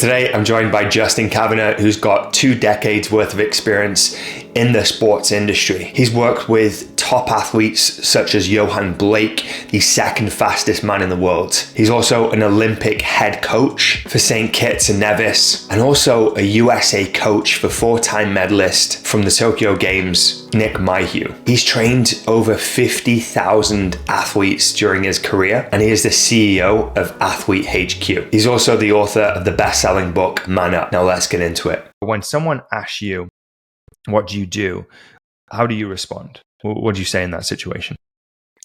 Today, I'm joined by Justin Kavanagh, who's got 2 decades worth of experience in the sports industry. He's worked with top athletes such as Yohan Blake, the second fastest man in the world. He's also an Olympic head coach for St. Kitts and Nevis, and also a USA coach for 4-time medalist from the Tokyo Games, Mayhugh. He's trained over 50,000 athletes during his career, and he is the CEO of Athlete HQ. He's also the author of the best-selling book, Man Up. Now let's get into it. When someone asks you, what do you do? How do you respond? What do you say in that situation?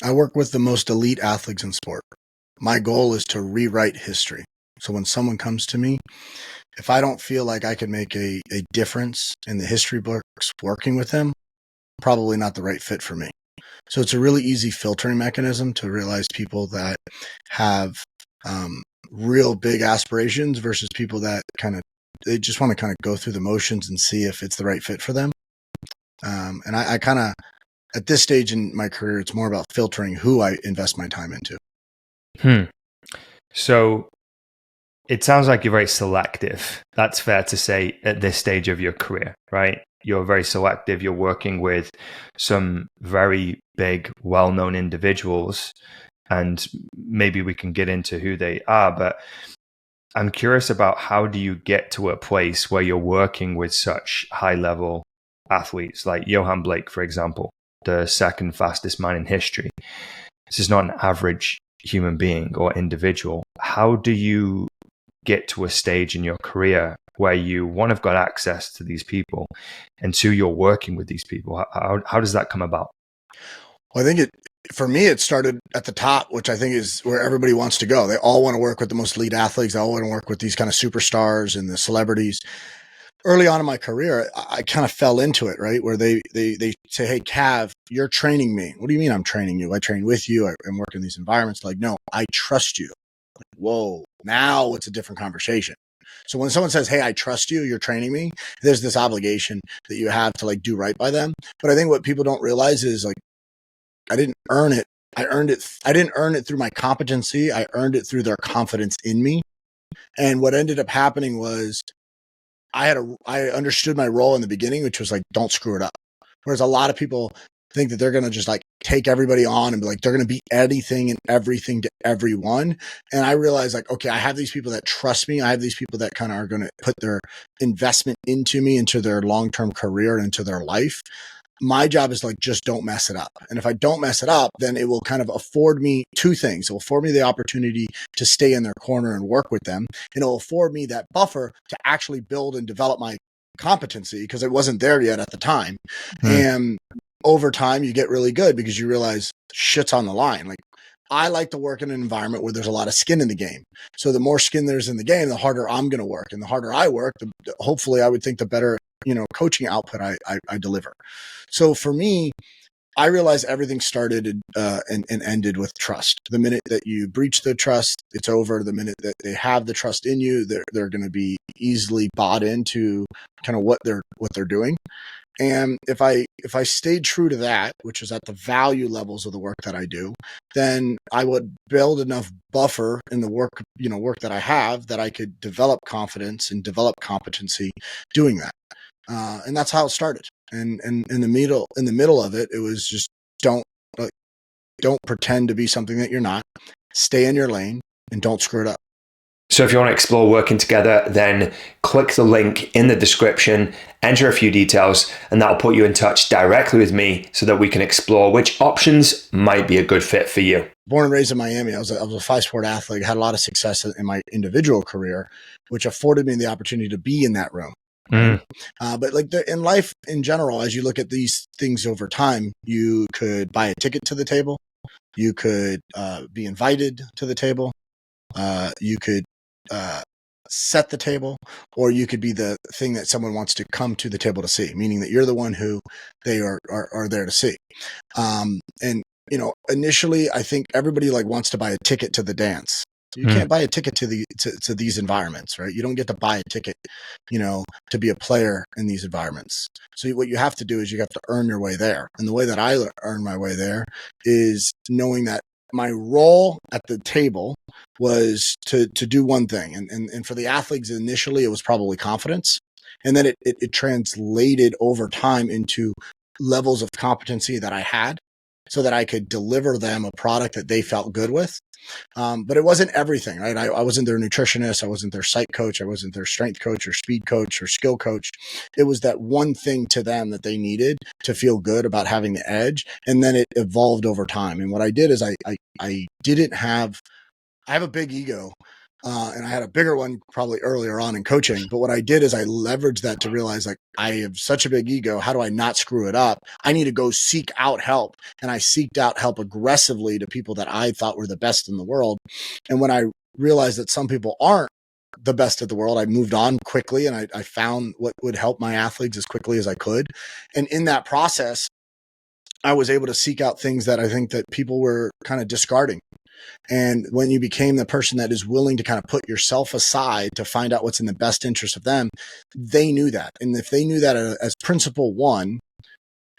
I work with the most elite athletes in sport. My goal is to rewrite history. So when someone comes to me, if I don't feel like I can make a difference in the history books working with them, probably not the right fit for me. So it's a really easy filtering mechanism to realize people that have real big aspirations versus people that they just want to kind of go through the motions and see if it's the right fit for them. And I kind of, at this stage in my career, it's more about filtering who I invest my time into. So it sounds like you're very selective. That's fair to say at this stage of your career, right? You're very selective. You're working with some very big, well-known individuals, and maybe we can get into who they are, but I'm curious about how do you get to a place where you're working with such high-level athletes like Yohan Blake, for example, the second fastest man in history. This is not an average human being or individual. How do you get to a stage in your career where you, one, have got access to these people, and 2, you're working with these people? How does that come about? Well, I think for me, it started at the top, which I think is where everybody wants to go. They all want to work with the most elite athletes. They all want to work with these kind of superstars and the celebrities. Early on in my career, I kind of fell into it, right? Where they say, hey, Cav, you're training me. What do you mean I'm training you? I train with you. I'm working in these environments. Like, no, I trust you. Like, whoa, now it's a different conversation. So when someone says, hey, I trust you, you're training me, there's this obligation that you have to like do right by them. But I think what people don't realize is like, I didn't earn it. I earned it. I didn't earn it through my competency. I earned it through their confidence in me. And what ended up happening was I understood my role in the beginning, which was like, don't screw it up. Whereas a lot of people think that they're going to just like take everybody on and be like, they're going to be anything and everything to everyone. And I realized like, okay, I have these people that trust me. I have these people that kind of are going to put their investment into me, into their long-term career, and into their life. My job is like, just don't mess it up. And if I don't mess it up, then it will kind of afford me 2 things. It will afford me the opportunity to stay in their corner and work with them. And it will afford me that buffer to actually build and develop my competency, because it wasn't there yet at the time. And over time, you get really good because you realize shit's on the line. Like, I like to work in an environment where there's a lot of skin in the game. So the more skin there's in the game, the harder I'm going to work. And the harder I work, hopefully I would think the better, coaching output I deliver. So for me, I realized everything started and ended with trust. The minute that you breach the trust, it's over. The minute that they have the trust in you, they're going to be easily bought into kind of what they're doing. And if I stayed true to that, which is at the value levels of the work that I do, then I would build enough buffer in the work that I have, that I could develop confidence and develop competency doing that. And that's how it started. And in the middle of it, it was just don't pretend to be something that you're not. Stay in your lane and don't screw it up. So if you want to explore working together, then click the link in the description, enter a few details, and that'll put you in touch directly with me so that we can explore which options might be a good fit for you. Born and raised in Miami, I was a 5-sport athlete, had a lot of success in my individual career, which afforded me the opportunity to be in that room. But like in life in general, as you look at these things over time, you could buy a ticket to the table. You could be invited to the table. You could set the table, or you could be the thing that someone wants to come to the table to see, meaning that you're the one who they are there to see. And, initially, I think everybody like wants to buy a ticket to the dance. You can't buy a ticket to these environments, right? You don't get to buy a ticket, to be a player in these environments. So what you have to do is you have to earn your way there. And the way that I earn my way there is knowing that my role at the table was to do one thing. And for the athletes initially, it was probably confidence. And then it translated over time into levels of competency that I had so that I could deliver them a product that they felt good with. But it wasn't everything, right? I wasn't their nutritionist. I wasn't their psych coach. I wasn't their strength coach or speed coach or skill coach. It was that one thing to them that they needed to feel good about having the edge. And then it evolved over time. And what I did is I have a big ego. And I had a bigger one probably earlier on in coaching. But what I did is I leveraged that to realize, like, I have such a big ego. How do I not screw it up? I need to go seek out help. And I seeked out help aggressively to people that I thought were the best in the world. And when I realized that some people aren't the best of the world, I moved on quickly and I found what would help my athletes as quickly as I could. And in that process, I was able to seek out things that I think that people were kind of discarding. And when you became the person that is willing to kind of put yourself aside to find out what's in the best interest of them, they knew that. And if they knew that as principle one,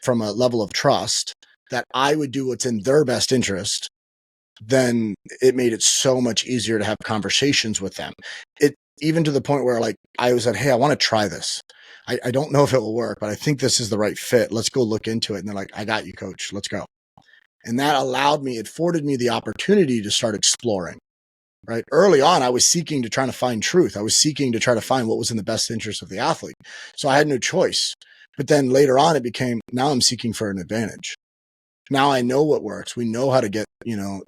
from a level of trust, that I would do what's in their best interest, then it made it so much easier to have conversations with them. It even to the point where, like, I was like, hey, I want to try this. I don't know if it will work, but I think this is the right fit. Let's go look into it. And they're like, I got you, coach. Let's go. And that afforded me the opportunity to start exploring, right? Early on, I was seeking to try to find truth. I was seeking to try to find what was in the best interest of the athlete. So I had no choice. But then later on, it became, now I'm seeking for an advantage. Now I know what works. We know how to get, to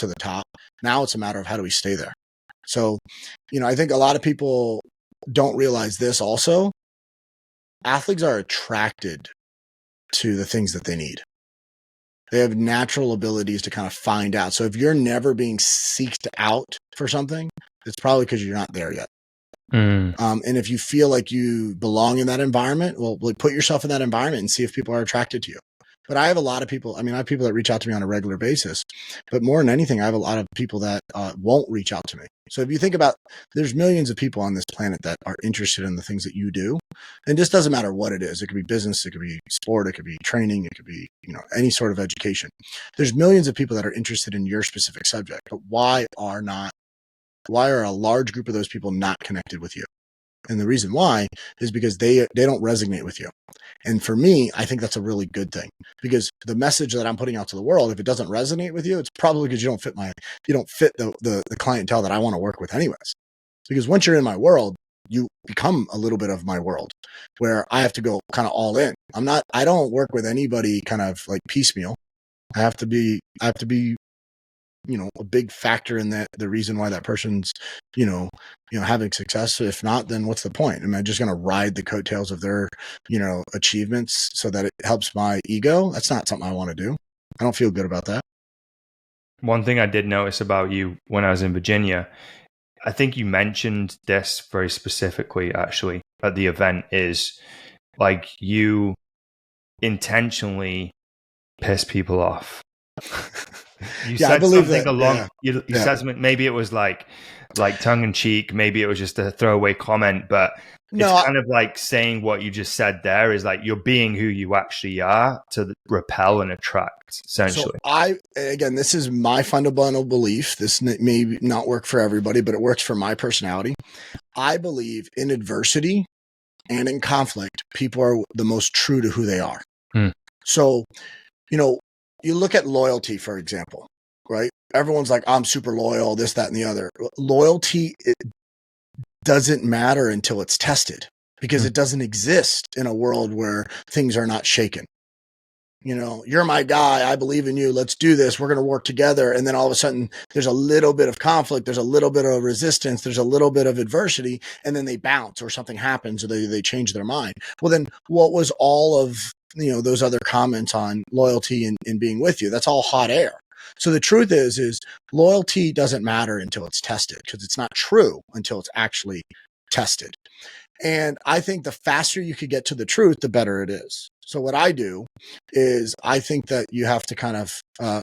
the top. Now it's a matter of how do we stay there? So, I think a lot of people don't realize this also. Athletes are attracted to the things that they need. They have natural abilities to kind of find out. So if you're never being seeked out for something, it's probably because you're not there yet. And if you feel like you belong in that environment, well, put yourself in that environment and see if people are attracted to you. But I have a lot of people. I have people that reach out to me on a regular basis. But more than anything, I have a lot of people that won't reach out to me. So if you think about, there's millions of people on this planet that are interested in the things that you do. And this doesn't matter what it is. It could be business. It could be sport. It could be training. It could be, any sort of education. There's millions of people that are interested in your specific subject. But why are a large group of those people not connected with you? And the reason why is because they don't resonate with you. And for me, I think that's a really good thing, because the message that I'm putting out to the world, if it doesn't resonate with you, it's probably because you don't fit the clientele that I want to work with anyways. Because once you're in my world, you become a little bit of my world where I have to go kind of all in. I don't work with anybody kind of like piecemeal. I have to be, a big factor in that, the reason why that person's, having success. If not, then what's the point? Am I just going to ride the coattails of their, achievements so that it helps my ego? That's not something I want to do. I don't feel good about that. One thing I did notice about you when I was in Virginia, I think you mentioned this very specifically actually at the event, is like you intentionally piss people off. You said something along. You said something. Maybe it was like tongue in cheek. Maybe it was just a throwaway comment. But it's kind of like saying what you just said there is like you're being who you actually are to repel and attract. Essentially, so this is my fundamental belief. This may not work for everybody, but it works for my personality. I believe in adversity and in conflict, people are the most true to who they are. So, you look at loyalty, for example, right? Everyone's like, I'm super loyal, this, that, and the other. Loyalty, it doesn't matter until it's tested, because it doesn't exist in a world where things are not shaken. You're my guy. I believe in you. Let's do this. We're going to work together. And then all of a sudden there's a little bit of conflict. There's a little bit of resistance. There's a little bit of adversity. And then they bounce or something happens or they change their mind. Well, then what was all of, those other comments on loyalty and being with you? That's all hot air. So the truth is loyalty doesn't matter until it's tested, because it's not true until it's actually tested. And I think the faster you could get to the truth, the better it is. So what I do is I think that you have to kind of,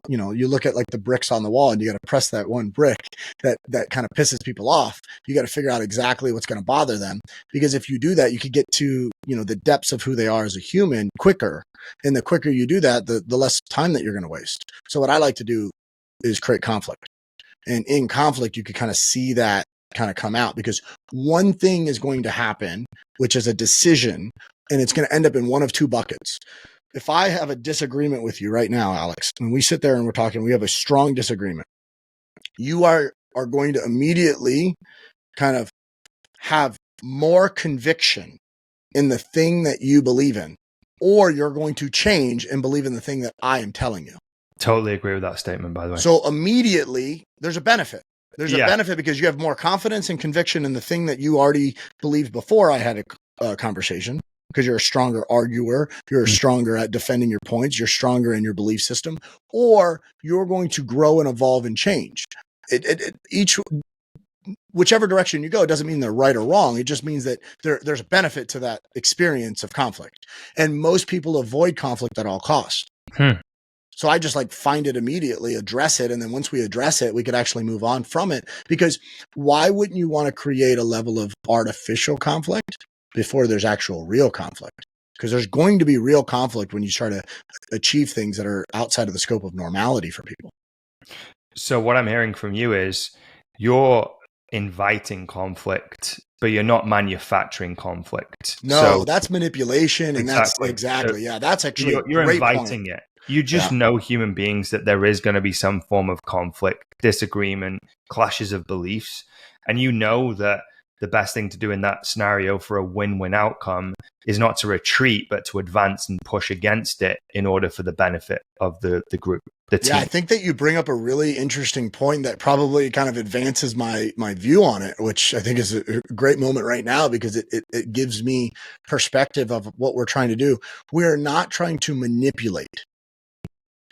you look at like the bricks on the wall and you got to press that one brick that kind of pisses people off. You got to figure out exactly what's going to bother them, because if you do that, you could get to, the depths of who they are as a human quicker. And the quicker you do that, the less time that you're going to waste. So what I like to do is create conflict. And in conflict, you could kind of see that kind of come out, because one thing is going to happen, which is a decision, and it's going to end up in one of two buckets. If I have a disagreement with you right now, Alex, and we sit there and we're talking, we have a strong disagreement, you are going to immediately kind of have more conviction in the thing that you believe in, or you're going to change and believe in the thing that I am telling you. Totally agree with that statement, by the way. So immediately there's a benefit. There's a benefit because you have more confidence and conviction in the thing that you already believed before I had a conversation, because you're a stronger arguer, you're stronger at defending your points, you're stronger in your belief system, or you're going to grow and evolve and change. Whichever direction you go doesn't mean they're right or wrong. It just means that there's a benefit to that experience of conflict. And most people avoid conflict at all costs. So I just find it immediately, address it. And then once we address it, we could actually move on from it, because why wouldn't you want to create a level of artificial conflict before there's actual real conflict? Because there's going to be real conflict when you try to achieve things that are outside of the scope of normality for people. So what I'm hearing from you is you're inviting conflict, but you're not manufacturing conflict. No, that's manipulation. And that's that's actually you're inviting it. You just know human beings that there is going to be some form of conflict, disagreement, clashes of beliefs. And you know that the best thing to do in that scenario for a win-win outcome is not to retreat, but to advance and push against it in order for the benefit of the group, the team. Yeah, I think that you bring up a really interesting point that probably kind of advances my view on it, which I think is a great moment right now, because it gives me perspective of what we're trying to do. We're not trying to manipulate.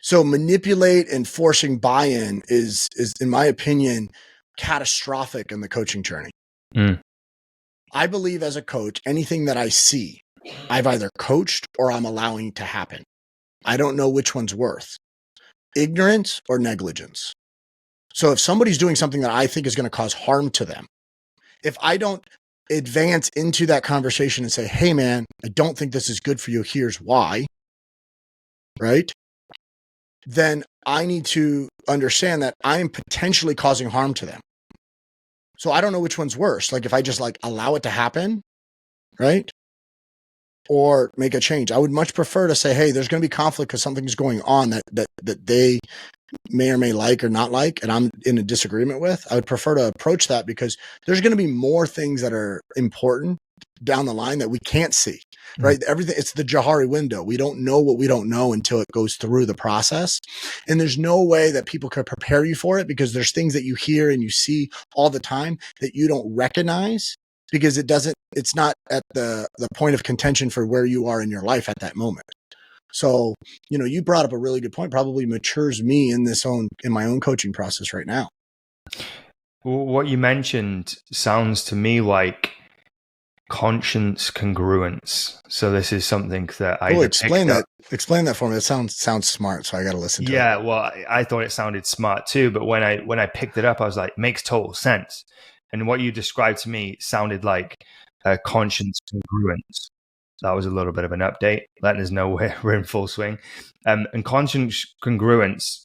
So manipulate and forcing buy-in is, in my opinion, catastrophic in the coaching journey. I believe as a coach, anything that I see, I've either coached or I'm allowing to happen. I don't know which one's worse, ignorance or negligence. So if somebody's doing something that I think is going to cause harm to them, if I don't advance into that conversation and say, hey man, I don't think this is good for you, here's why, right? Then I need to understand that I am potentially causing harm to them. So I don't know which one's worse. If I just allow it to happen, right? Or make a change. I would much prefer to say, hey, there's going to be conflict because something's going on that they may or may like or not like, and I'm in a disagreement with. I would prefer to approach that, because there's going to be more things that are important down the line that we can't see, right? Everything, it's the Johari window. We don't know what we don't know until it goes through the process. And there's no way that people can prepare you for it, because there's things that you hear and you see all the time that you don't recognize, because it's not at the point of contention for where you are in your life at that moment. So, you brought up a really good point, probably matures me in my own coaching process right now. What you mentioned sounds to me like conscience congruence. So this is something that I explain that for me. It sounds smart, so I got to listen to it. Yeah, well, I thought it sounded smart too, but when I picked it up, I was like, makes total sense. And what you described to me sounded like conscience congruence. That was a little bit of an update, letting us know we're in full swing. And conscience congruence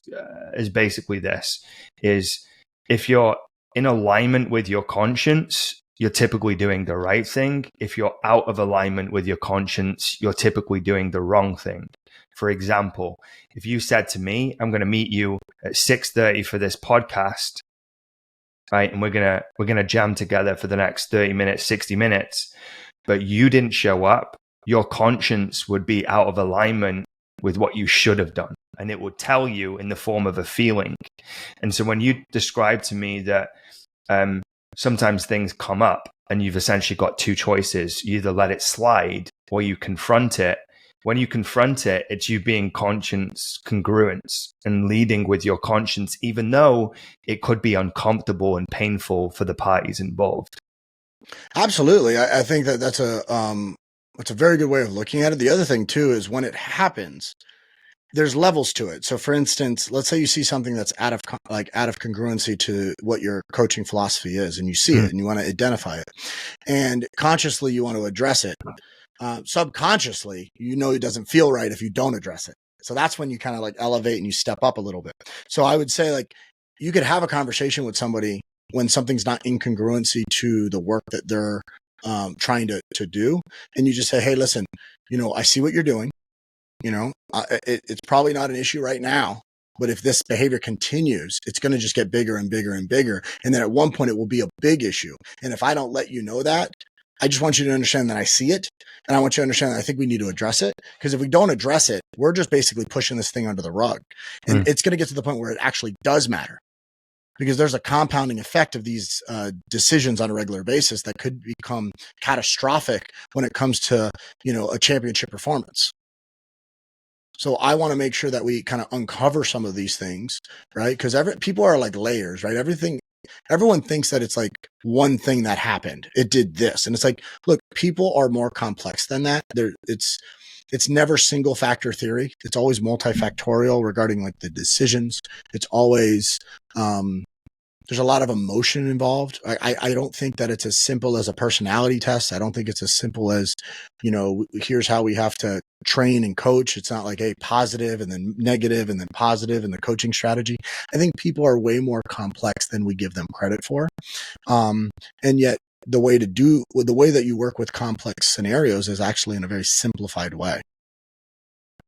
is basically this: is if you're in alignment with your conscience, you're typically doing the right thing. If you're out of alignment with your conscience, you're typically doing the wrong thing. For example, if you said to me, I'm going to meet you at 6:30 for this podcast, right? And we're going to jam together for the next 30 minutes, 60 minutes, but you didn't show up, your conscience would be out of alignment with what you should have done. And it would tell you in the form of a feeling. And so when you describe to me that sometimes things come up and you've essentially got two choices, you either let it slide or you confront it. When you confront it, it's you being conscience congruent and leading with your conscience, even though it could be uncomfortable and painful for the parties involved. Absolutely. I think that's a very good way of looking at it. The other thing too is when it happens, there's levels to it. So for instance, let's say you see something that's out of congruency to what your coaching philosophy is, and you see it and you want to identify it, and consciously you want to address it. Subconsciously, it doesn't feel right if you don't address it. So that's when you kind of like elevate and you step up a little bit. So I would say like you could have a conversation with somebody when something's not incongruency to the work that they're trying to do. And you just say, hey, listen, I see what you're doing. It's probably not an issue right now, but if this behavior continues, it's going to just get bigger and bigger and bigger. And then at one point it will be a big issue. And if I don't let you know that, I just want you to understand that I see it. And I want you to understand that I think we need to address it. Because if we don't address it, we're just basically pushing this thing under the rug. And it's going to get to the point where it actually does matter. Because there's a compounding effect of these decisions on a regular basis that could become catastrophic when it comes to, a championship performance. So I want to make sure that we kind of uncover some of these things, right? Because people are like layers, right? Everyone thinks that it's like one thing that happened. It did this. And it's like, look, people are more complex than that. It's never single factor theory. It's always multifactorial regarding like the decisions. It's always, there's a lot of emotion involved. I don't think that it's as simple as a personality test. I don't think it's as simple as, here's how we have to train and coach. It's not like, hey, positive and then negative and then positive in the coaching strategy. I think people are way more complex than we give them credit for. And yet the way that you work with complex scenarios is actually in a very simplified way.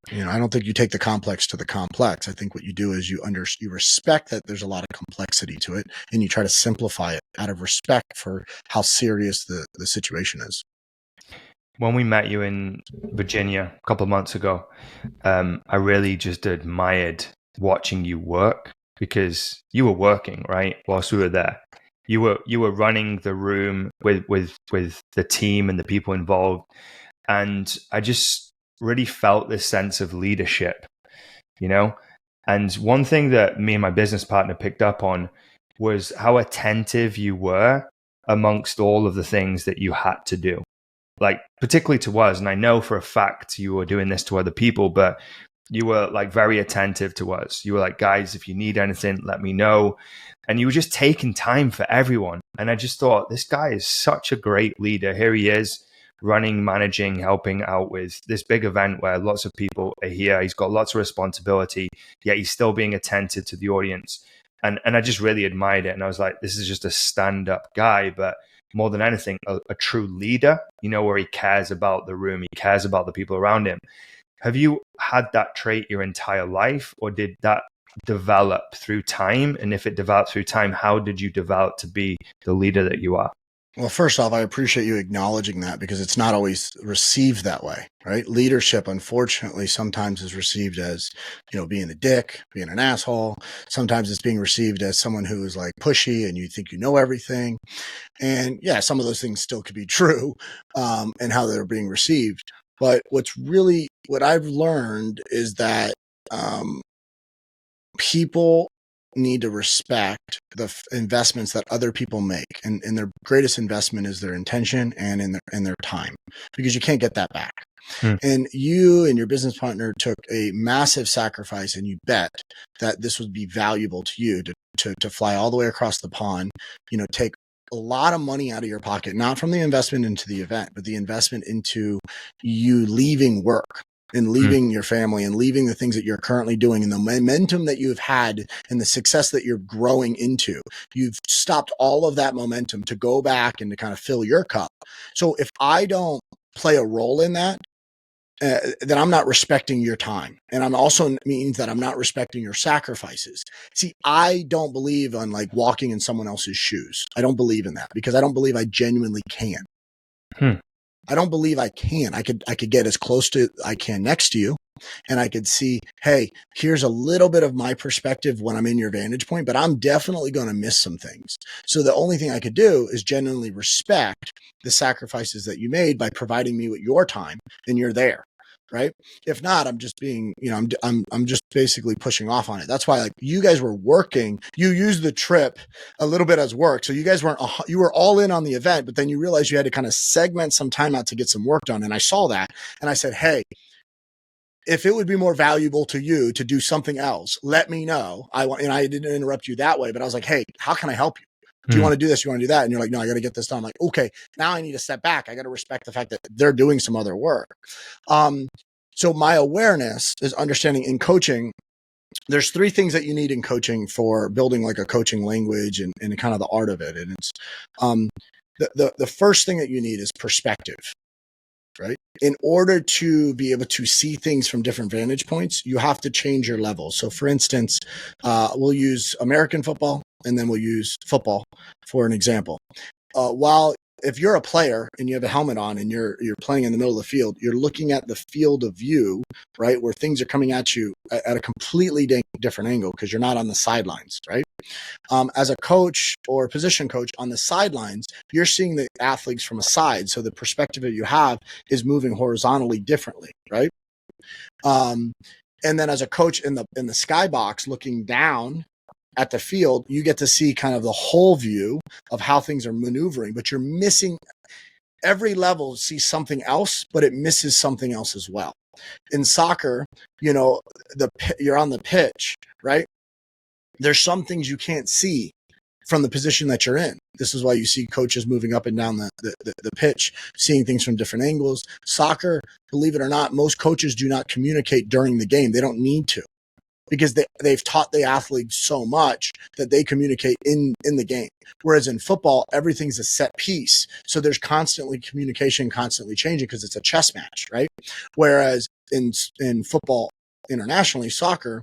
I don't think you take the complex to the complex. I think what you do is you respect that there's a lot of complexity to it, and you try to simplify it out of respect for how serious the situation is. When we met you in Virginia a couple of months ago, I really just admired watching you work, because you were working, right, whilst we were there. You were running the room with the team and the people involved, and I just really felt this sense of leadership, And one thing that me and my business partner picked up on was how attentive you were amongst all of the things that you had to do, like particularly to us. And I know for a fact you were doing this to other people, but you were like very attentive to us. You were like, guys, if you need anything, let me know. And you were just taking time for everyone. And I just thought, this guy is such a great leader. Here he is, running, managing, helping out with this big event where lots of people are here. He's got lots of responsibility, yet he's still being attentive to the audience. And I just really admired it. And I was like, this is just a stand-up guy, but more than anything, a true leader, where he cares about the room, he cares about the people around him. Have you had that trait your entire life, or did that develop through time? And if it developed through time, how did you develop to be the leader that you are? Well, first off, I appreciate you acknowledging that, because it's not always received that way, right? Leadership, unfortunately, sometimes is received as, being a dick, being an asshole. Sometimes it's being received as someone who is like pushy and you think you know everything. And yeah, some of those things still could be true, and how they're being received. But what I've learned is that people need to respect the investments that other people make, and their greatest investment is their intention and in their time, because you can't get that back. And you and your business partner took a massive sacrifice, and you bet that this would be valuable to you to fly all the way across the pond, take a lot of money out of your pocket, not from the investment into the event, but the investment into you leaving work and leaving your family and leaving the things that you're currently doing and the momentum that you've had and the success that you're growing into. You've stopped all of that momentum to go back and to kind of fill your cup. So if I don't play a role in that, then I'm not respecting your time. And I'm also means that I'm not respecting your sacrifices. See, I don't believe on like walking in someone else's shoes. I don't believe in that, because I don't believe I genuinely can. I don't believe I can. I could get as close to I can next to you, and I could see, hey, here's a little bit of my perspective when I'm in your vantage point, but I'm definitely going to miss some things. So the only thing I could do is genuinely respect the sacrifices that you made by providing me with your time, and you're there. Right. If not, I'm just being, I'm just basically pushing off on it. That's why, like, you guys were working, you used the trip a little bit as work. So you guys you were all in on the event, but then you realized you had to kind of segment some time out to get some work done. And I saw that, and I said, hey, if it would be more valuable to you to do something else, let me know. And I didn't interrupt you that way, but I was like, hey, how can I help you? Do you want to do this? You want to do that? And you're like, no, I got to get this done. I'm like, okay, now I need to step back. I got to respect the fact that they're doing some other work. So my awareness is understanding in coaching. There's three things that you need in coaching for building like a coaching language and kind of the art of it. And it's the first thing that you need is perspective, right? In order to be able to see things from different vantage points, you have to change your level. So for instance, we'll use American football and then we'll use football for an example. While if you're a player and you have a helmet on and you're playing in the middle of the field, you're looking at the field of view, right, where things are coming at you at a completely different angle because you're not on the sidelines, right? As a coach or position coach on the sidelines, you're seeing the athletes from a side, so the perspective that you have is moving horizontally differently, right? And then as a coach in the skybox looking down at the field, you get to see kind of the whole view of how things are maneuvering, but you're missing every level sees something else, but it misses something else as well. In soccer, you're on the pitch, right? There's some things you can't see from the position that you're in. This is why you see coaches moving up and down the pitch, seeing things from different angles. Soccer, believe it or not, most coaches do not communicate during the game. They don't need to, because they've taught the athletes so much that they communicate in the game. Whereas in football, everything's a set piece. So there's constantly communication, constantly changing because it's a chess match, right? Whereas in football, internationally, soccer,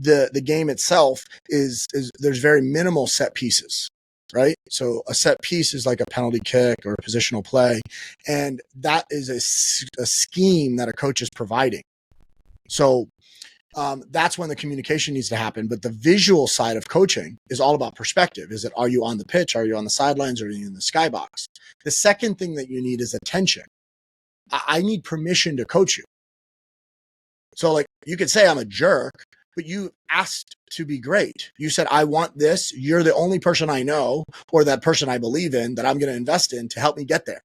the game itself is there's very minimal set pieces, right? So a set piece is like a penalty kick or a positional play. And that is a scheme that a coach is providing. So that's when the communication needs to happen. But the visual side of coaching is all about perspective. Is it, are you on the pitch? Are you on the sidelines? Or are you in the skybox? The second thing that you need is attention. I need permission to coach you. So like you could say I'm a jerk, but you asked to be great. You said, I want this. You're the only person I know or that person I believe in that I'm going to invest in to help me get there.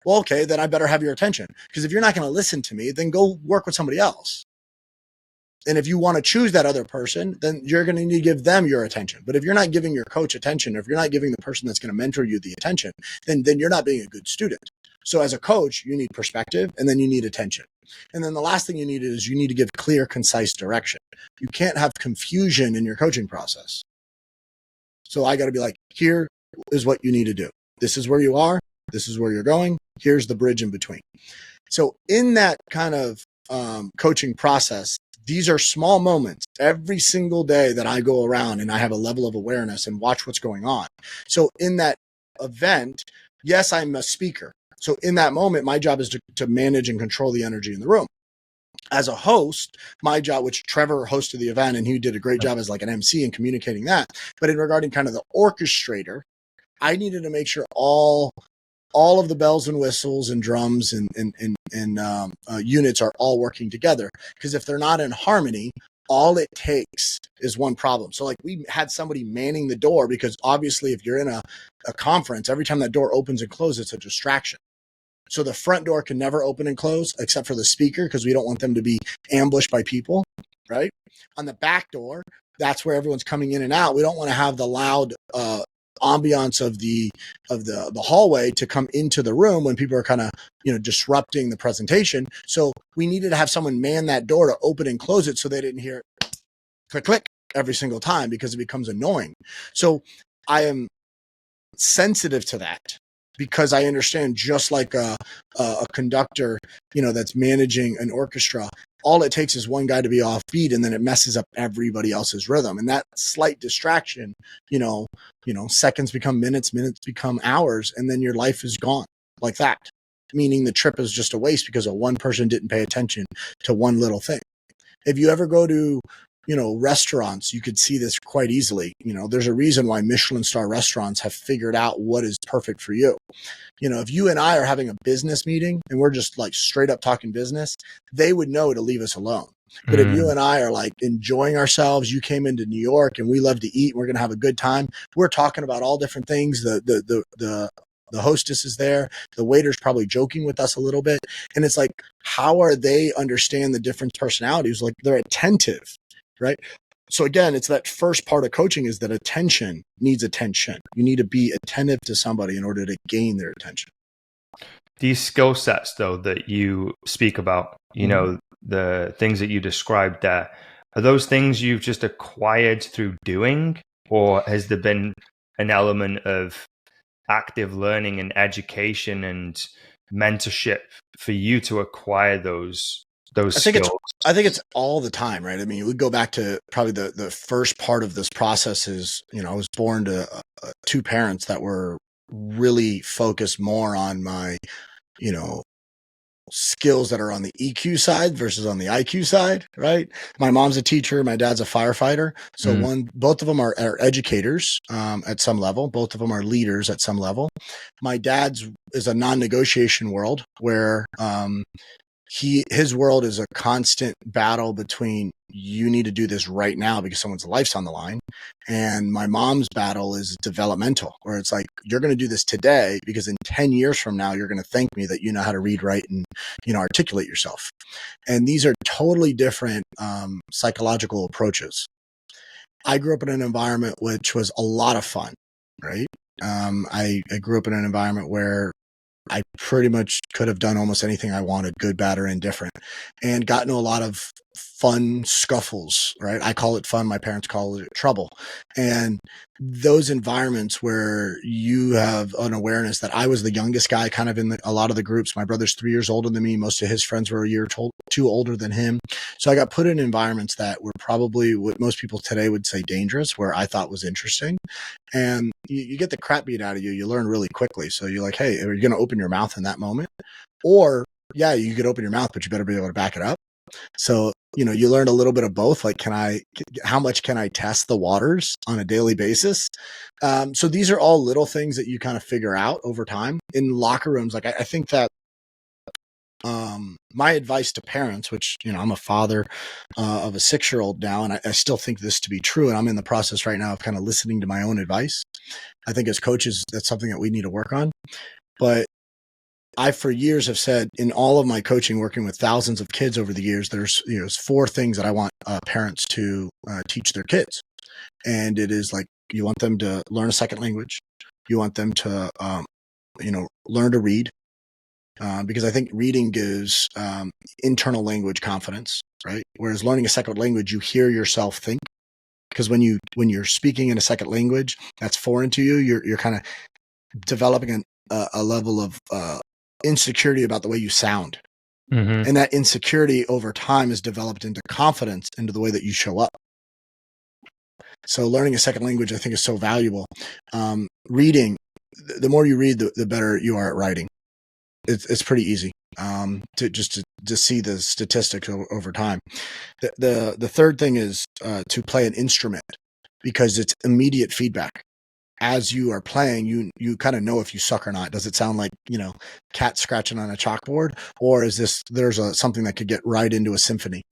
Well, okay, then I better have your attention, because if you're not going to listen to me, then go work with somebody else. And if you want to choose that other person, then you're going to need to give them your attention. But if you're not giving your coach attention, or if you're not giving the person that's going to mentor you the attention, then you're not being a good student. So as a coach, you need perspective, and then you need attention. And then the last thing you need is you need to give clear, concise direction. You can't have confusion in your coaching process. So I got to be like, here is what you need to do. This is where you are. This is where you're going. Here's the bridge in between. So in that kind of coaching process, these are small moments every single day that I go around and I have a level of awareness and watch what's going on. So in that event, yes, I'm a speaker. So in that moment, my job is to manage and control the energy in the room. As a host, my job, which Trevor hosted the event and he did a great job as like an MC in communicating that. But in regarding kind of the orchestrator, I needed to make sure all of the bells and whistles and drums and units are all working together. Because if they're not in harmony, all it takes is one problem. So like we had somebody manning the door, because obviously if you're in a conference, every time that door opens and closes, it's a distraction. So the front door can never open and close except for the speaker, because we don't want them to be ambushed by people, right? On the back door, that's where everyone's coming in and out. We don't want to have the loud ambiance of the hallway to come into the room when people are kind of disrupting the presentation. So we needed to have someone man that door to open and close it, so they didn't hear click click every single time, because it becomes annoying. So I am sensitive to that, because I understand, just like a conductor, that's managing an orchestra, all it takes is one guy to be off beat, and then it messes up everybody else's rhythm. And that slight distraction, seconds become minutes, minutes become hours, and then your life is gone like that. Meaning the trip is just a waste because one person didn't pay attention to one little thing. If you ever go to restaurants, you could see this quite easily. There's a reason why Michelin star restaurants have figured out what is perfect for you. If you and I are having a business meeting and we're just like straight up talking business, they would know to leave us alone. But if you and I are like enjoying ourselves, you came into New York and we love to eat and we're going to have a good time. We're talking about all different things. The hostess is there. The waiter's probably joking with us a little bit. And it's like, how are they understand the different personalities? Like, they're attentive. Right. So again, it's that first part of coaching, is that attention needs attention. You need to be attentive to somebody in order to gain their attention. These skill sets, though, that you speak about, you know, the things that you described there, are those things you've just acquired through doing, or has there been an element of active learning and education and mentorship for you to acquire those skills? I think it's all the time, right? I mean, we go back to probably the first part of this process is, you know, I was born to two parents that were really focused more on my, you know, skills that are on the EQ side versus on the IQ side, right? My mom's a teacher, my dad's a firefighter. So both of them are educators at some level. Both of them are leaders at some level. My dad's is a non-negotiation world where his world is a constant battle between you need to do this right now because someone's life's on the line. And my mom's battle is developmental, where it's like, you're going to do this today because in 10 years from now, you're going to thank me that you know how to read, write, and, you know, articulate yourself. And these are totally different psychological approaches. I grew up in an environment which was a lot of fun, right? I grew up in an environment where I pretty much could have done almost anything I wanted, good, bad, or indifferent, and got into a lot of fun scuffles, right? I call it fun. My parents call it trouble. And those environments where you have an awareness that I was the youngest guy kind of in a lot of the groups. My brother's 3 years older than me. Most of his friends were a year or two older than him. So I got put in environments that were probably what most people today would say dangerous, where I thought was interesting. And you get the crap beat out of you. You learn really quickly. So you're like, hey, are you going to open your mouth in that moment? Or, yeah, you could open your mouth, but you better be able to back it up. So, you know, you learn a little bit of both. Like, how much can I test the waters on a daily basis? So these are all little things that you kind of figure out over time in locker rooms. Like, I think that my advice to parents, which, you know, I'm a father of a 6-year-old now, and I still think this to be true. And I'm in the process right now of kind of listening to my own advice. I think as coaches, that's something that we need to work on. But I, for years, have said in all of my coaching, working with thousands of kids over the years, there's 4 things that I want parents to teach their kids. And it is like, you want them to learn a second language. You want them to, learn to read. Because I think reading gives internal language confidence, right? Whereas learning a second language, you hear yourself think. Because when you're speaking in a second language that's foreign to you, you're kind of developing a level of insecurity about the way you sound. And that insecurity over time is developed into confidence into the way that you show up. So learning a second language, I think, is so valuable. Reading, the more you read, the better you are at writing. It's pretty easy to see the statistics over time. The third thing is to play an instrument, because it's immediate feedback. As you are playing, you kind of know if you suck or not. Does it sound like, cat scratching on a chalkboard, or is there's something that could get right into a symphony?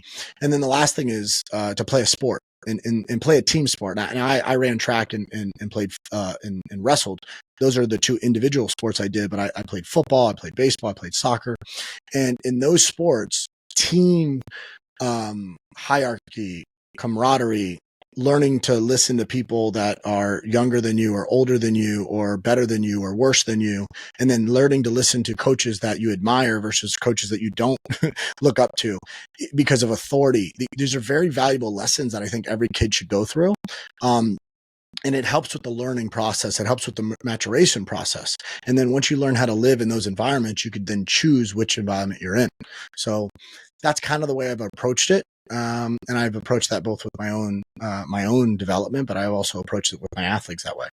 And then the last thing is to play a sport and play a team sport. Now I ran track and played and wrestled. Those are the 2 individual sports I did, but I played football, I played baseball, I played soccer. And in those sports, team hierarchy, camaraderie, learning to listen to people that are younger than you or older than you or better than you or worse than you, and then learning to listen to coaches that you admire versus coaches that you don't look up to because of authority. These are very valuable lessons that I think every kid should go through. And it helps with the learning process. It helps with the maturation process. And then once you learn how to live in those environments, you could then choose which environment you're in. So that's kind of the way I've approached it. And I've approached that both with my own development, but I've also approached it with my athletes that way.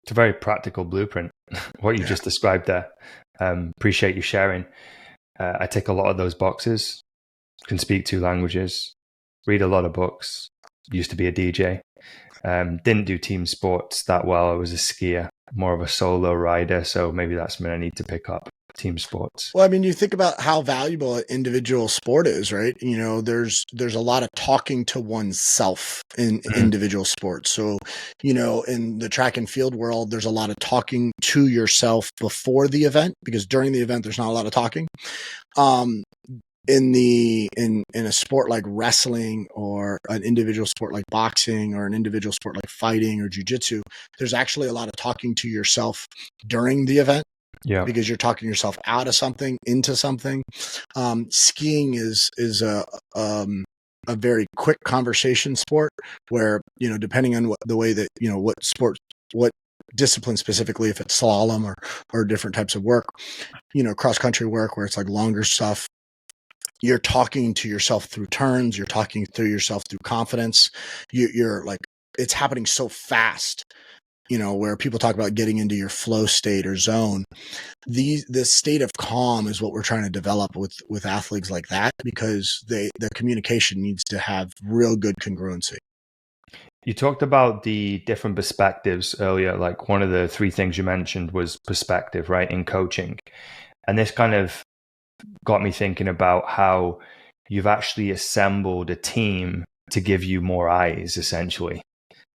It's a very practical blueprint, what you just described there. Appreciate you sharing. I tick a lot of those boxes, can speak 2 languages, read a lot of books, used to be a DJ. Didn't do team sports that well. I was a skier, more of a solo rider. So maybe that's something I need to pick up, team sports. Well, I mean, you think about how valuable an individual sport is, right? There's a lot of talking to oneself in individual sports. So, in the track and field world, there's a lot of talking to yourself before the event, because during the event, there's not a lot of talking. In a sport like wrestling, or an individual sport like boxing, or an individual sport like fighting or jiu-jitsu, there's actually a lot of talking to yourself during the event. Yeah. because you're talking yourself out of something, into something. Skiing is a very quick conversation sport where, depending on the way that, what discipline specifically, if it's slalom or different types of work, cross country work where it's like longer stuff, you're talking to yourself through turns, you're talking through yourself through confidence. You're like, it's happening so fast, where people talk about getting into your flow state or zone. This state of calm is what we're trying to develop with athletes like that, because the communication needs to have real good congruency. You talked about the different perspectives earlier. Like one of the three things you mentioned was perspective, right, in coaching. And this kind of got me thinking about how you've actually assembled a team to give you more eyes, essentially,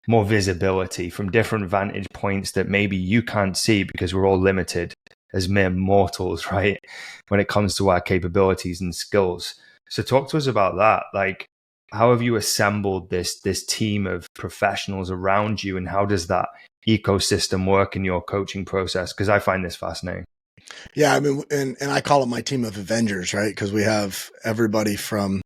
more visibility from different vantage points that maybe you can't see because we're all limited as mere mortals, right, when it comes to our capabilities and skills. So talk to us about that. Like, how have you assembled this team of professionals around you, and how does that ecosystem work in your coaching process? Because I find this fascinating. Yeah, I mean, and I call it my team of Avengers, right? Because we have everybody from,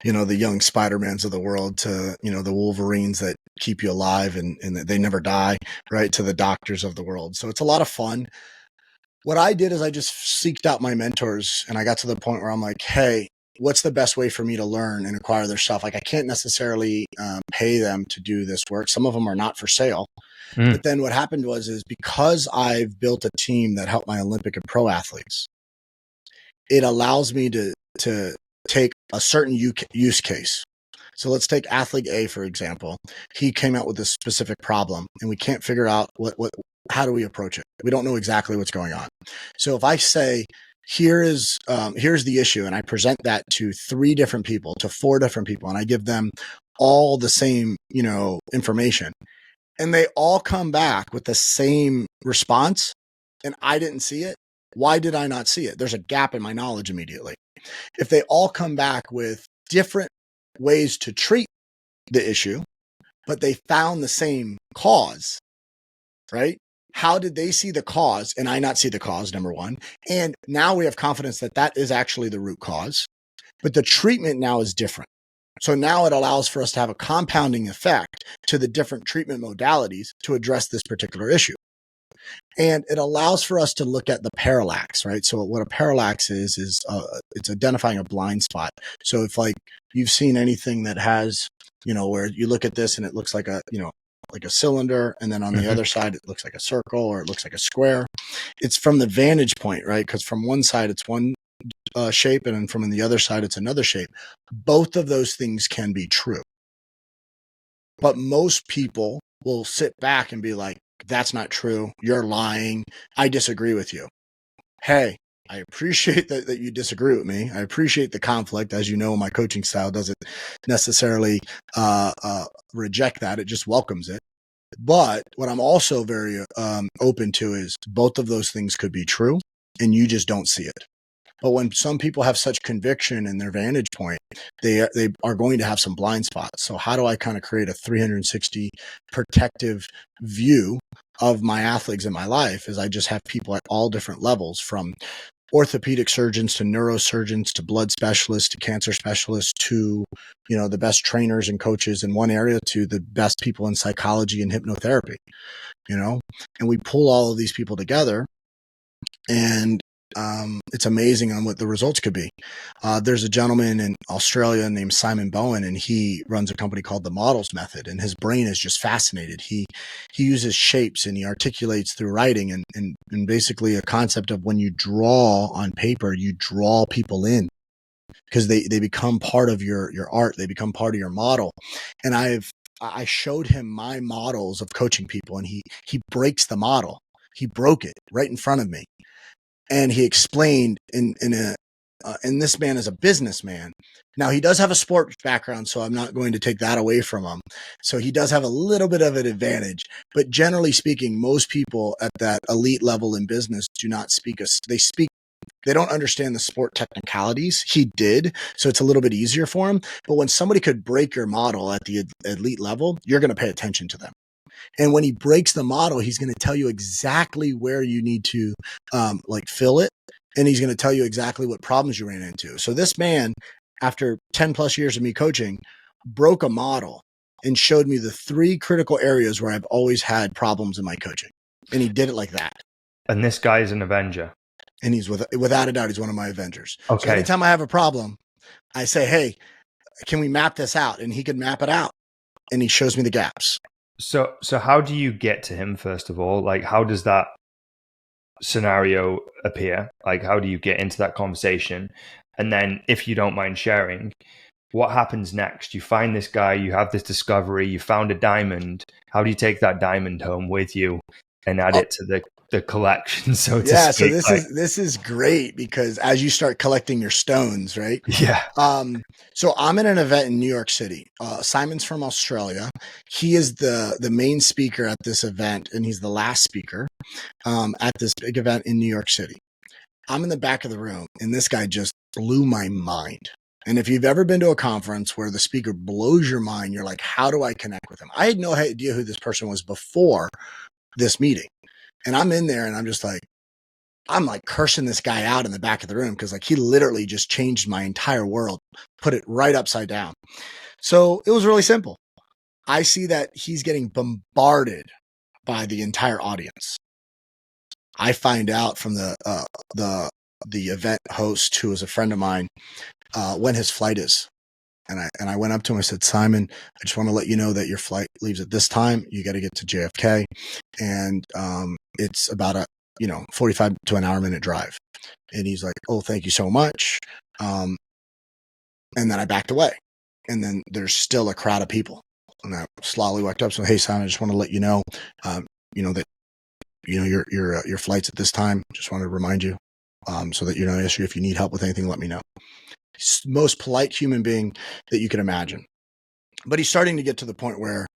the young Spider-Mans of the world to, the Wolverines that keep you alive and that they never die, right? To the doctors of the world. So it's a lot of fun. What I did is I just seeked out my mentors, and I got to the point where I'm like, hey, what's the best way for me to learn and acquire their stuff? Like, I can't necessarily pay them to do this work. Some of them are not for sale. But then what happened is because I've built a team that helped my Olympic and pro athletes, it allows me to take a certain use case. So let's take athlete A, for example. He came out with a specific problem, and we can't figure out how do we approach it? We don't know exactly what's going on. So if I say, here's the issue, and I present that to 3 different people, to 4 different people, and I give them all the same, information, and they all come back with the same response, and I didn't see it, why did I not see it? There's a gap in my knowledge immediately. If they all come back with different ways to treat the issue, but they found the same cause, right? How did they see the cause and I not see the cause, number one? And now we have confidence that that is actually the root cause, but the treatment now is different. So now it allows for us to have a compounding effect to the different treatment modalities to address this particular issue. And it allows for us to look at the parallax, right? So what a parallax is it's identifying a blind spot. So if like you've seen anything that has, where you look at this and it looks like like a cylinder, and then on the other side, it looks like a circle or it looks like a square. It's from the vantage point, right? Because from one side, it's one shape, and then from the other side, it's another shape. Both of those things can be true. But most people will sit back and be like, that's not true. You're lying. I disagree with you. Hey, I appreciate that you disagree with me. I appreciate the conflict. As you know, my coaching style doesn't necessarily reject that. It just welcomes it. But what I'm also very open to is both of those things could be true, and you just don't see it. But when some people have such conviction in their vantage point, they are going to have some blind spots. So how do I kind of create a 360 protective view of my athletes in my life? Is I just have people at all different levels, from orthopedic surgeons to neurosurgeons to blood specialists to cancer specialists to, the best trainers and coaches in one area to the best people in psychology and hypnotherapy, and we pull all of these people together, and it's amazing on what the results could be. There's a gentleman in Australia named Simon Bowen, and he runs a company called the Models Method, and his brain is just fascinated. He uses shapes and he articulates through writing and basically a concept of when you draw on paper, you draw people in because they become part of your art. They become part of your model. And I showed him my models of coaching people, and he breaks the model. He broke it right in front of me. And he explained and this man is a businessman. Now, he does have a sports background, so I'm not going to take that away from him. So he does have a little bit of an advantage. But generally speaking, most people at that elite level in business do not speak. They don't understand the sport technicalities. He did, so it's a little bit easier for him. But when somebody could break your model at the elite level, you're going to pay attention to them. And when he breaks the model, he's going to tell you exactly where you need to fill it. And he's going to tell you exactly what problems you ran into. So this man, after 10 plus years of me coaching, broke a model and showed me the 3 critical areas where I've always had problems in my coaching. And he did it like that. And this guy is an Avenger. And he's without a doubt, he's one of my Avengers. Okay. So anytime I have a problem, I say, hey, can we map this out? And he could map it out. And he shows me the gaps. So how do you get to him, first of all? Like, how does that scenario appear? Like, how do you get into that conversation? And then, if you don't mind sharing, what happens next? You find this guy, you have this discovery, you found a diamond. How do you take that diamond home with you and add it to the collection, so to speak? So this is great, because as you start collecting your stones, right? Yeah. So I'm in an event in New York City. Simon's from Australia. He is the main speaker at this event, and he's the last speaker at this big event in New York City. I'm in the back of the room, and this guy just blew my mind. And if you've ever been to a conference where the speaker blows your mind, you're like, how do I connect with him? I had no idea who this person was before this meeting. And I'm in there and I'm like cursing this guy out in the back of the room, because like he literally just changed my entire world, put it right upside down. So it was really simple. I see that he's getting bombarded by the entire audience. I find out from the event host, who is a friend of mine, when his flight is. And I went up to him. I said, Simon, I just want to let you know that your flight leaves at this time. You got to get to JFK. And it's about a 45 to an hour minute drive. And he's like, oh, thank you so much. And then I backed away. And then there's still a crowd of people. And I slowly walked up. So, hey, Simon, I just want to let you know, that your flight's at this time. Just want to remind you, so that if you need help with anything, let me know. Most polite human being that you can imagine. But he's starting to get to the point where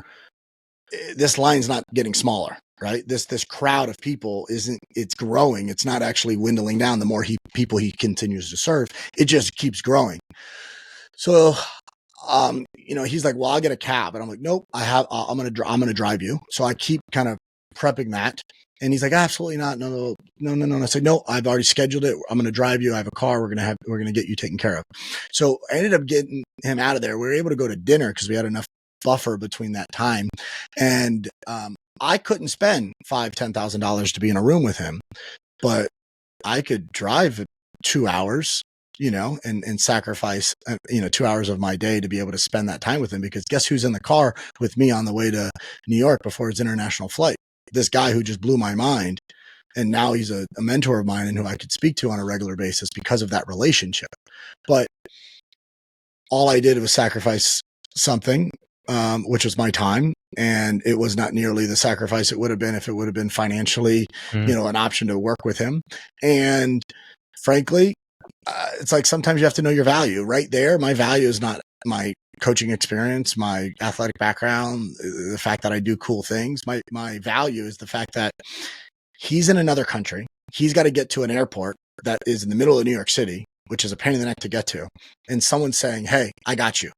this line's not getting smaller, right? This crowd of people it's growing. It's not actually dwindling down. The more people he continues to serve, it just keeps growing. So, he's like, well, I'll get a cab. And I'm like, nope, I'm going to drive you. So I keep kind of prepping that. And he's like, absolutely not. No. I said, no, I've already scheduled it. I'm going to drive you. I have a car. We're going to get you taken care of. So I ended up getting him out of there. We were able to go to dinner because we had enough buffer between that time. And, I couldn't spend $5,000, $10,000 to be in a room with him, but I could drive 2 hours, and sacrifice, 2 hours of my day to be able to spend that time with him, because guess who's in the car with me on the way to New York before his international flight? This guy who just blew my mind. And now he's a mentor of mine and who I could speak to on a regular basis because of that relationship. But all I did was sacrifice something, which was my time. And it was not nearly the sacrifice it would have been if it would have been financially, an option to work with him. And frankly, it's like sometimes you have to know your value. Right there, my value is not my coaching experience, my athletic background, the fact that I do cool things. My value is the fact that he's in another country. He's got to get to an airport that is in the middle of New York City, which is a pain in the neck to get to. And someone's saying, hey, I got you.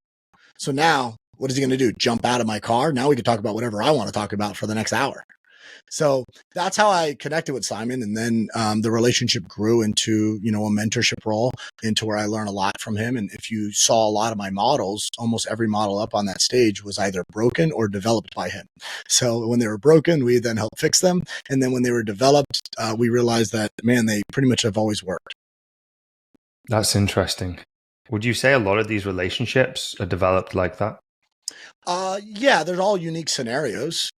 So now what is he going to do? Jump out of my car? Now we can talk about whatever I want to talk about for the next hour. So that's how I connected with Simon. And then the relationship grew into, a mentorship role, into where I learned a lot from him. And if you saw a lot of my models, almost every model up on that stage was either broken or developed by him. So when they were broken, we then helped fix them. And then when they were developed, we realized that, man, they pretty much have always worked. That's interesting. Would you say a lot of these relationships are developed like that? Yeah, there's all unique scenarios.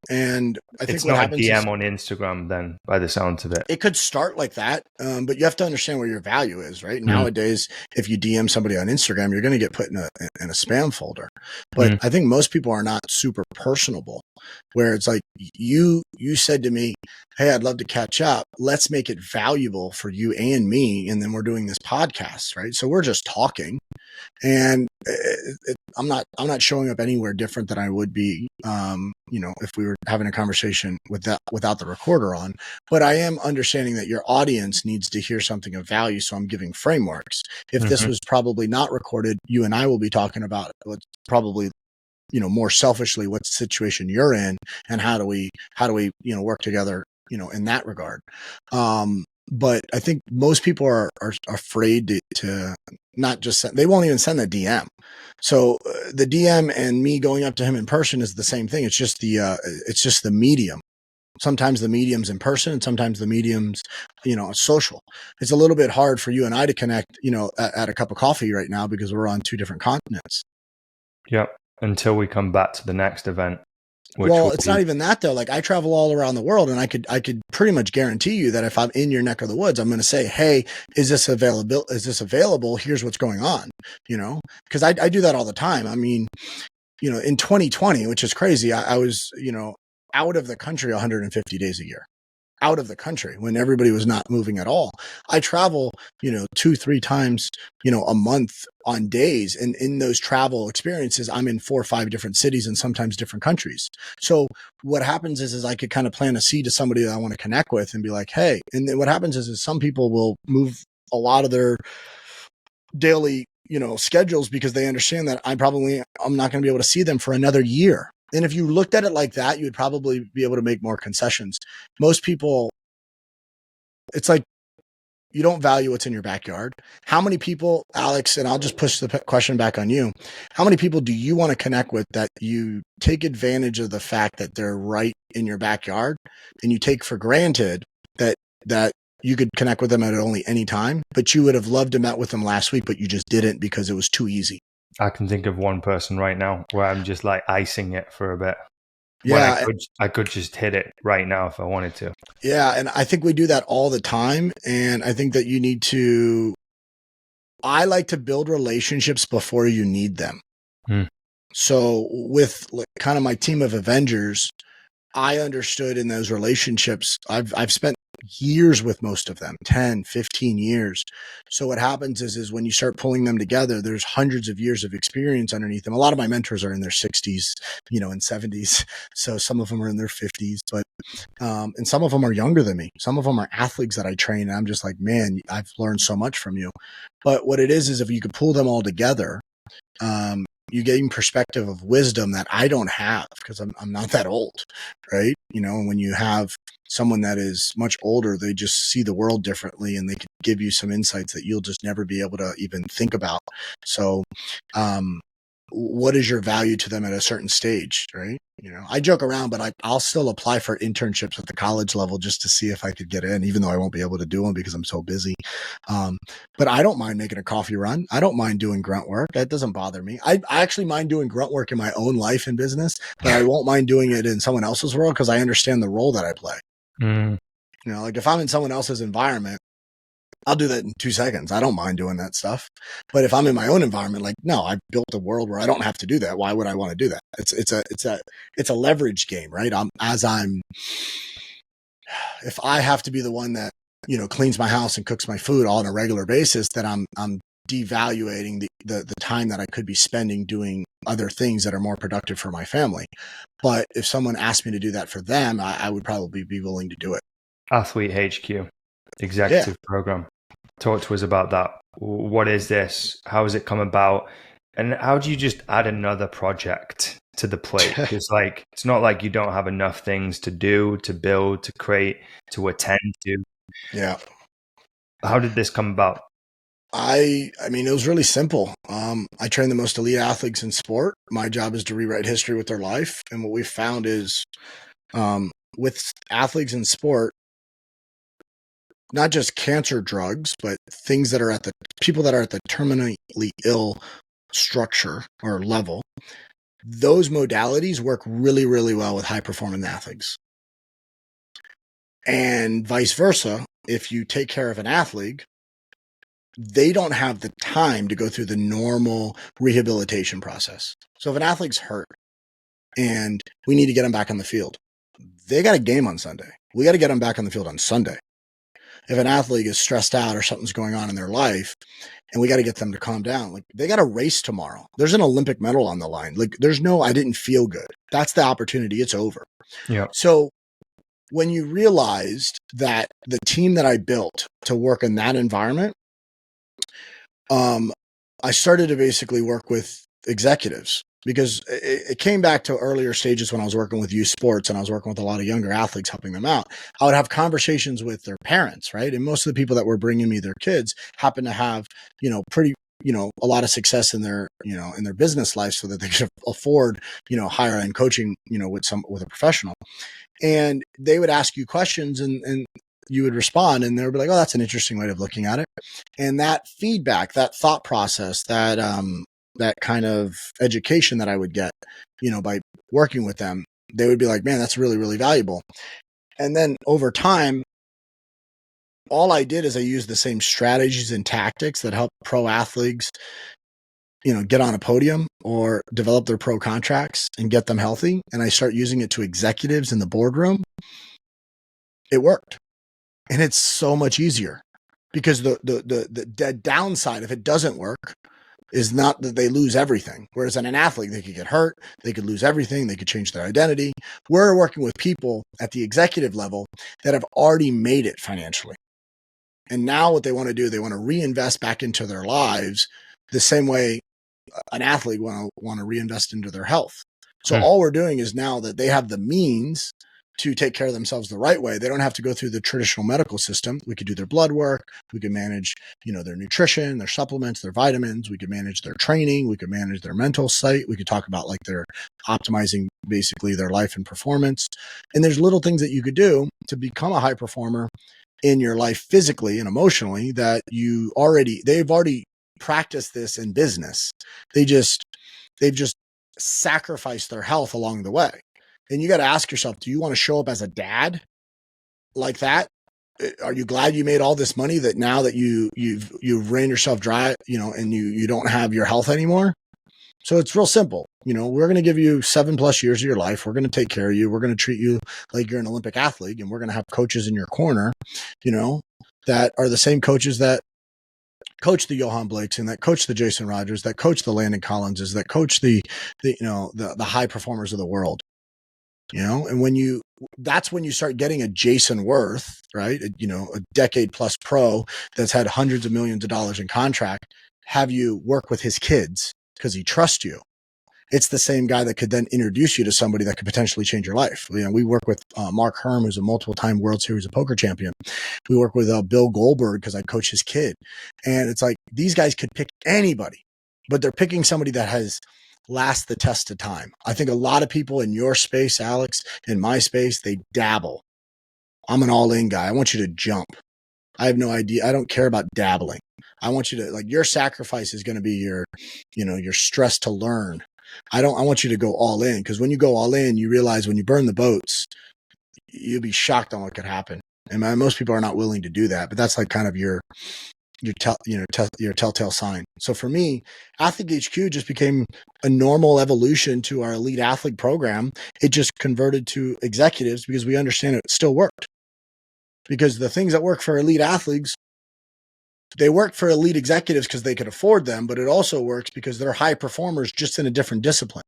And I think it's what not happens a DM on Instagram then, by the sounds of it. It could start like that, but you have to understand where your value is, right? Nowadays, if you DM somebody on Instagram, you're going to get put in a spam folder. But I think most people are not super personable, where it's like you said to me, hey, I'd love to catch up. Let's make it valuable for you and me. And then we're doing this podcast, right? So we're just talking. And I'm not showing up anywhere different than I would be, if we were having a conversation without the recorder on. But I am understanding that your audience needs to hear something of value, so I'm giving frameworks. If this was probably not recorded, you and I will be talking about what's probably more selfishly what situation you're in, and how do we work together, in that regard. But I think most people are afraid to not just send, they won't even send the DM. So the DM and me going up to him in person is the same thing. It's just the medium. Sometimes the medium's in person, and sometimes the medium's, social. It's a little bit hard for you and I to connect, at a cup of coffee right now because we're on two different continents. Yep. Until we come back to the next event. Well, it's not even that though. Like I travel all around the world, and I could pretty much guarantee you that if I'm in your neck of the woods, I'm going to say, "Hey, is this available? Is this available? Here's what's going on." Because I do that all the time. I mean, in 2020, which is crazy, I was out of the country 150 days a year. Out of the country when everybody was not moving at all. I travel, 2-3 times, a month on days. And in those travel experiences, I'm in 4 or 5 different cities and sometimes different countries. So what happens is I could kind of plant a seed to somebody that I want to connect with and be like, hey, and then what happens is some people will move a lot of their daily, schedules because they understand that I'm not going to be able to see them for another year. And if you looked at it like that, you would probably be able to make more concessions. Most people, it's like you don't value what's in your backyard. How many people, Alex, and I'll just push the question back on you. How many people do you want to connect with that you take advantage of the fact that they're right in your backyard, and you take for granted that you could connect with them at only any time, but you would have loved to met with them last week, but you just didn't because it was too easy? I can think of one person right now where I'm just like icing it for a bit. Yeah. I could just hit it right now if I wanted to. Yeah. And I think we do that all the time. And I think that I like to build relationships before you need them. So with kind of my team of Avengers, I understood in those relationships, I've spent years with most of them, 10, 15 years. So what happens is when you start pulling them together, there's hundreds of years of experience underneath them. A lot of my mentors are in their 60s, and 70s. So some of them are in their 50s, but, and some of them are younger than me. Some of them are athletes that I train. And I'm just like, man, I've learned so much from you. But what it is if you could pull them all together, you gain perspective of wisdom that I don't have because I'm not that old, right? And when you have someone that is much older, they just see the world differently, and they can give you some insights that you'll just never be able to even think about. So, what is your value to them at a certain stage, right? I joke around, but I'll still apply for internships at the college level just to see if I could get in, even though I won't be able to do them because I'm so busy. But I don't mind making a coffee run. I don't mind doing grunt work. That doesn't bother me. I actually mind doing grunt work in my own life and business, but I won't mind doing it in someone else's world because I understand the role that I play. Like if I'm in someone else's environment, I'll do that in 2 seconds. I don't mind doing that stuff. But if I'm in my own environment, like, no, I've built a world where I don't have to do that. Why would I want to do that? It's a leverage game, right? If I have to be the one that, cleans my house and cooks my food all on a regular basis, then I'm devaluating the time that I could be spending doing other things that are more productive for my family. But if someone asked me to do that for them, I would probably be willing to do it. Athlete HQ. Executive program. Talk to us about that. What is this? How has it come about? And how do you just add another project to the plate? It's not like you don't have enough things to do, to build, to create, to attend to. Yeah. How did this come about? I mean, it was really simple. I train the most elite athletes in sport. My job is to rewrite history with their life. And what we found is, with athletes in sport, not just cancer drugs, but things that are people that are at the terminally ill structure or level, those modalities work really, really well with high performing athletes. And vice versa, if you take care of an athlete, they don't have the time to go through the normal rehabilitation process. So if an athlete's hurt and we need to get them back on the field, they got a game on Sunday. We got to get them back on the field on Sunday. If an athlete is stressed out or something's going on in their life and we got to get them to calm down, like they got a race tomorrow. There's an Olympic medal on the line. Like there's no, I didn't feel good. That's the opportunity. It's over. Yeah. So when you realized that the team that I built to work in that environment, I started to basically work with executives because it came back to earlier stages when I was working with youth sports and I was working with a lot of younger athletes, helping them out. I would have conversations with their parents, right? And most of the people that were bringing me their kids happen to have, pretty, a lot of success in their, in their business life so that they could afford, higher end coaching, with a professional. And they would ask you questions and you would respond and they would be like, oh, that's an interesting way of looking at it. And that feedback, that thought process, that kind of education that I would get, by working with them, they would be like, man, that's really, really valuable. And then over time, all I did is I used the same strategies and tactics that help pro athletes, get on a podium or develop their pro contracts and get them healthy. And I start using it to executives in the boardroom. It worked. And it's so much easier because the downside, if it doesn't work, is not that they lose everything. Whereas in an athlete, they could get hurt, they could lose everything, they could change their identity. We're working with people at the executive level that have already made it financially. And now what they want to do, they want to reinvest back into their lives the same way an athlete want to reinvest into their health. So all we're doing is now that they have the means to take care of themselves the right way, they don't have to go through the traditional medical system. We could do their blood work. We could manage, their nutrition, their supplements, their vitamins. We could manage their training. We could manage their mental state. We could talk about like their optimizing basically their life and performance. And there's little things that you could do to become a high performer in your life physically and emotionally that they've already practiced this in business. They've just sacrificed their health along the way. And you got to ask yourself, do you want to show up as a dad like that? Are you glad you made all this money that now that you've ran yourself dry, and you don't have your health anymore? So it's real simple. We're going to give you 7+ years of your life. We're going to take care of you. We're going to treat you like you're an Olympic athlete, and we're going to have coaches in your corner, that are the same coaches that coach the Yohan Blakes and that coach the Jason Rogers, that coach the Landon Collinses, that coach the high performers of the world. And that's when you start getting a Jason Worth, right? A decade plus pro that's had hundreds of millions of dollars in contract, have you work with his kids because he trusts you. It's the same guy that could then introduce you to somebody that could potentially change your life. We work with Mark Herm, who's a multiple-time World Series of Poker champion. We work with Bill Goldberg because I coach his kid. And it's like these guys could pick anybody, but they're picking somebody that has last the test of time. I think a lot of people in your space, Alex, in my space, they dabble. I'm an all-in guy. I want you to jump. I have no idea. I don't care about dabbling. I want you to your sacrifice is going to be your stress to learn. I want you to go all in because when you go all in, you realize when you burn the boats, you'll be shocked on what could happen. And most people are not willing to do that, but that's like kind of your telltale sign. So for me, Athlete HQ just became a normal evolution to our elite athlete program. It just converted to executives because we understand it still worked. Because the things that work for elite athletes, they work for elite executives because they could afford them, but it also works because they're high performers just in a different discipline.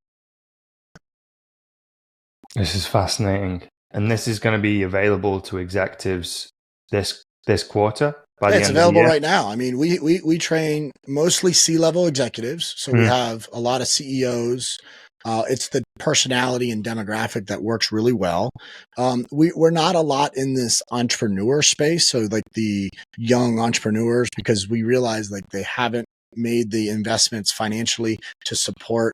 This is fascinating. And this is going to be available to executives this quarter? It's available right now. I mean, we train mostly C-level executives. So we have a lot of CEOs. It's the personality and demographic that works really well. We're not a lot in this entrepreneur space. So like the young entrepreneurs, because we realize like they haven't made the investments financially to support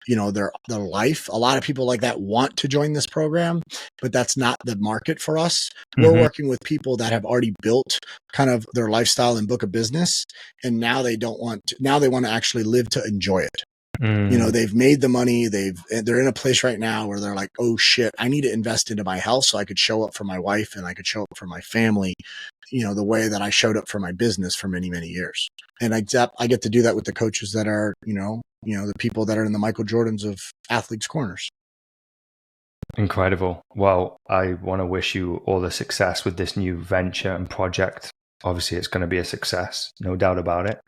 their life. A lot of people like that want to join this program, but that's not the market for us. We're working with people that have already built kind of their lifestyle and book of business. And now they want to actually live to enjoy it. They've made the money. They're in a place right now where they're like, oh shit, I need to invest into my health so I could show up for my wife and I could show up for my family, the way that I showed up for my business for many, many years. And I get to do that with the coaches that are, the people that are in the Michael Jordans of athletes' corners. Incredible. Well, I want to wish you all the success with this new venture and project. Obviously, it's going to be a success, no doubt about it.